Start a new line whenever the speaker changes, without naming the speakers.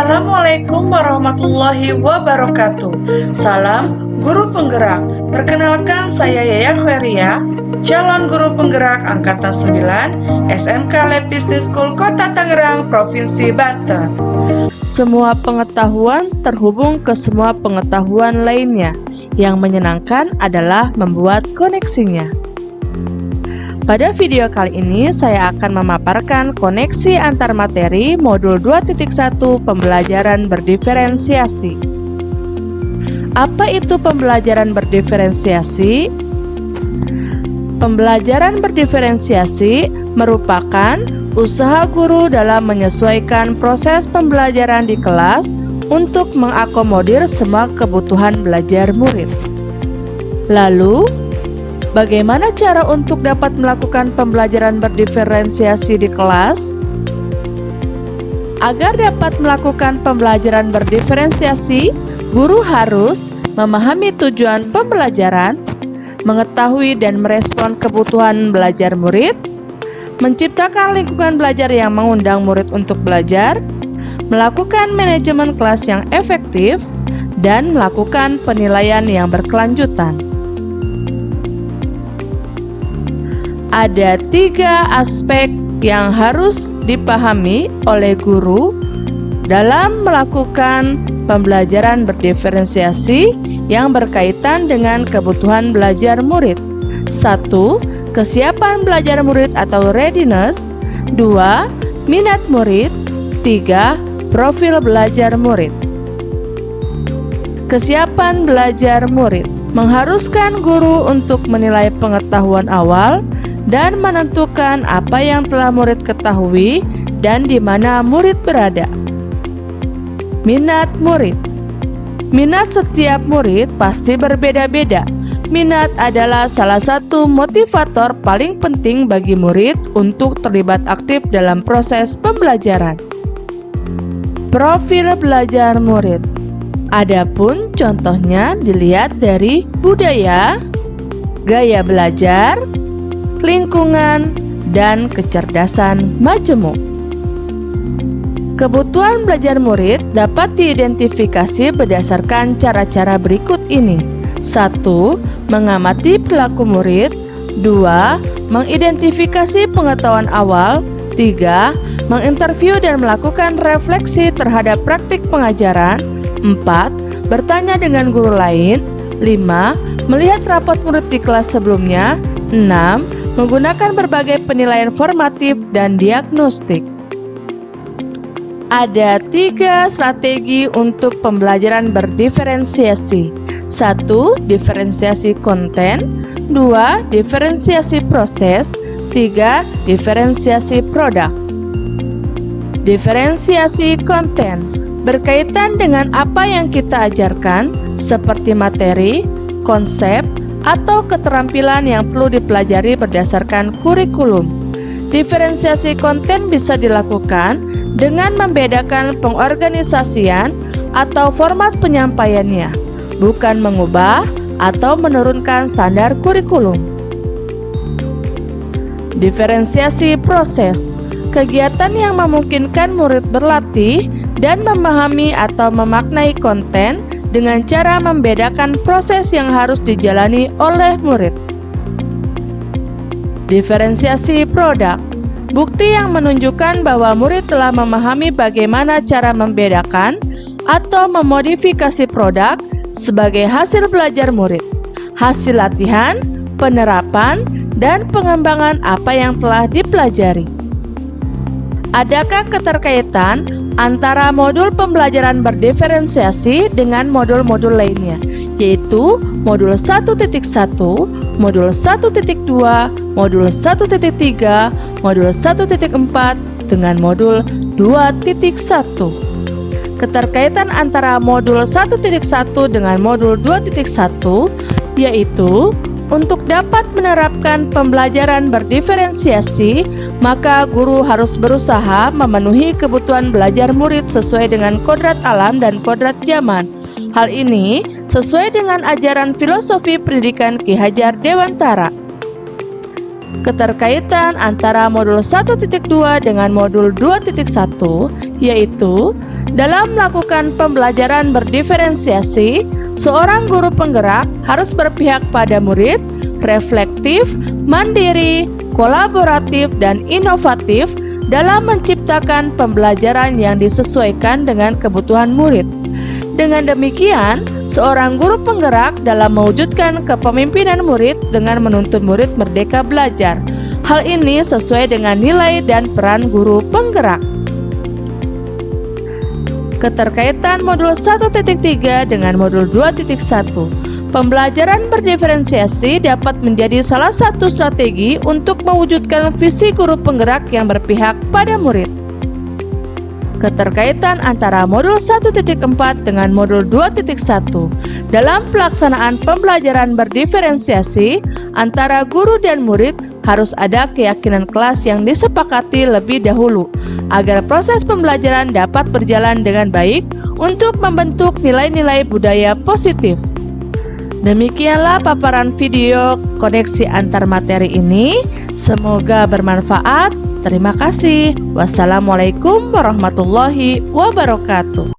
Assalamualaikum warahmatullahi wabarakatuh. Salam Guru Penggerak. Perkenalkan saya Yaya Khairia, calon guru penggerak angkatan 9 SMK Lab Business School Kota Tangerang, Provinsi Banten.
Semua pengetahuan terhubung ke semua pengetahuan lainnya. Yang menyenangkan adalah membuat koneksinya. Pada video kali ini saya akan memaparkan koneksi antar materi modul 2.1 pembelajaran berdiferensiasi. Apa itu pembelajaran berdiferensiasi? Pembelajaran berdiferensiasi merupakan usaha guru dalam menyesuaikan proses pembelajaran di kelas untuk mengakomodir semua kebutuhan belajar murid. Lalu, bagaimana cara untuk dapat melakukan pembelajaran berdiferensiasi di kelas? Agar dapat melakukan pembelajaran berdiferensiasi, guru harus memahami tujuan pembelajaran, mengetahui dan merespon kebutuhan belajar murid, menciptakan lingkungan belajar yang mengundang murid untuk belajar, melakukan manajemen kelas yang efektif, dan melakukan penilaian yang berkelanjutan. Ada 3 aspek yang harus dipahami oleh guru dalam melakukan pembelajaran berdiferensiasi yang berkaitan dengan kebutuhan belajar murid. 1. Kesiapan belajar murid atau readiness. 2. Minat murid. 3. Profil belajar murid. Kesiapan belajar murid mengharuskan guru untuk menilai pengetahuan awal dan menentukan apa yang telah murid ketahui dan di mana murid berada. Minat murid. Minat setiap murid pasti berbeda-beda. Minat adalah salah satu motivator paling penting bagi murid untuk terlibat aktif dalam proses pembelajaran. Profil belajar murid. Adapun contohnya dilihat dari budaya, gaya belajar, lingkungan, dan kecerdasan majemuk. Kebutuhan belajar murid dapat diidentifikasi berdasarkan cara-cara berikut ini. 1. Mengamati perilaku murid. 2. Mengidentifikasi pengetahuan awal. 3. Menginterview dan melakukan refleksi terhadap praktik pengajaran. 4. Bertanya dengan guru lain. 5. Melihat rapot murid di kelas sebelumnya. 6. Menggunakan berbagai penilaian formatif dan diagnostik. Ada 3 strategi untuk pembelajaran berdiferensiasi. 1. Diferensiasi konten. 2. Diferensiasi proses. 3. Diferensiasi produk. Diferensiasi konten berkaitan dengan apa yang kita ajarkan, seperti materi, konsep, atau keterampilan yang perlu dipelajari berdasarkan kurikulum. Diferensiasi konten bisa dilakukan dengan membedakan pengorganisasian atau format penyampaiannya, bukan mengubah atau menurunkan standar kurikulum. Diferensiasi proses, kegiatan yang memungkinkan murid berlatih dan memahami atau memaknai konten dengan cara membedakan proses yang harus dijalani oleh murid. Diferensiasi produk, bukti yang menunjukkan bahwa murid telah memahami bagaimana cara membedakan atau memodifikasi produk sebagai hasil belajar murid, hasil latihan, penerapan, dan pengembangan apa yang telah dipelajari. Adakah keterkaitan antara modul pembelajaran berdiferensiasi dengan modul-modul lainnya, yaitu modul 1.1, modul 1.2, modul 1.3, modul 1.4 dengan modul 2.1. Keterkaitan antara modul 1.1 dengan modul 2.1 yaitu untuk dapat menerapkan pembelajaran berdiferensiasi, maka guru harus berusaha memenuhi kebutuhan belajar murid sesuai dengan kodrat alam dan kodrat zaman. Hal ini sesuai dengan ajaran filosofi pendidikan Ki Hajar Dewantara. Keterkaitan antara modul 1.2 dengan modul 2.1 yaitu Dalam melakukan pembelajaran berdiferensiasi, seorang guru penggerak harus berpihak pada murid, reflektif, mandiri, kolaboratif, dan inovatif dalam menciptakan pembelajaran yang disesuaikan dengan kebutuhan murid. Dengan demikian, seorang guru penggerak dalam mewujudkan kepemimpinan murid dengan menuntun murid merdeka belajar. Hal ini sesuai dengan nilai dan peran guru penggerak. Keterkaitan modul 1.3 dengan modul 2.1. Pembelajaran berdiferensiasi dapat menjadi salah satu strategi untuk mewujudkan visi guru penggerak yang berpihak pada murid. Keterkaitan antara modul 1.4 dengan modul 2.1. Dalam pelaksanaan pembelajaran berdiferensiasi antara guru dan murid harus ada keyakinan kelas yang disepakati lebih dahulu agar proses pembelajaran dapat berjalan dengan baik untuk membentuk nilai-nilai budaya positif. Demikianlah paparan video koneksi antar materi ini. Semoga bermanfaat. Terima kasih. Wassalamualaikum warahmatullahi wabarakatuh.